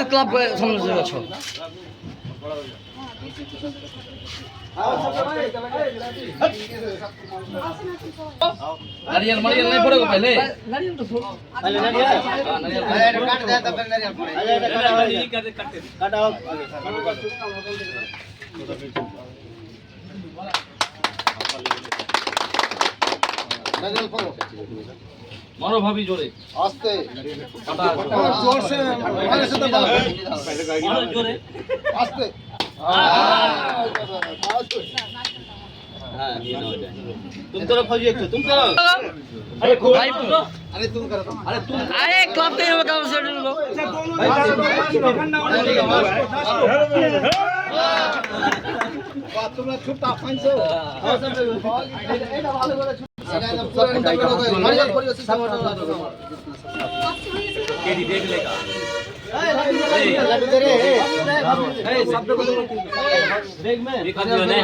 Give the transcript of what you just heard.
club সমস্যা আছো नारियल मरियल नहीं पड़ेगा पहले नारियल तो पहले नारियल काट दे तब नारियल पड़े काटो नारियल पड़ो मारो भाभी जोरे आस्ते जोर से मारे से दबा मारो जोरे आस्ते तुम करो फौजी एक तुम करो अरे भाई अरे तुम करो अरे तुम अरे क्लब के काम से लो তোমরা ছুটটা ফাইনছো এটা ভালো করে কেডি দেখ লেগা ए शब्द को देख में दिखा दियो ने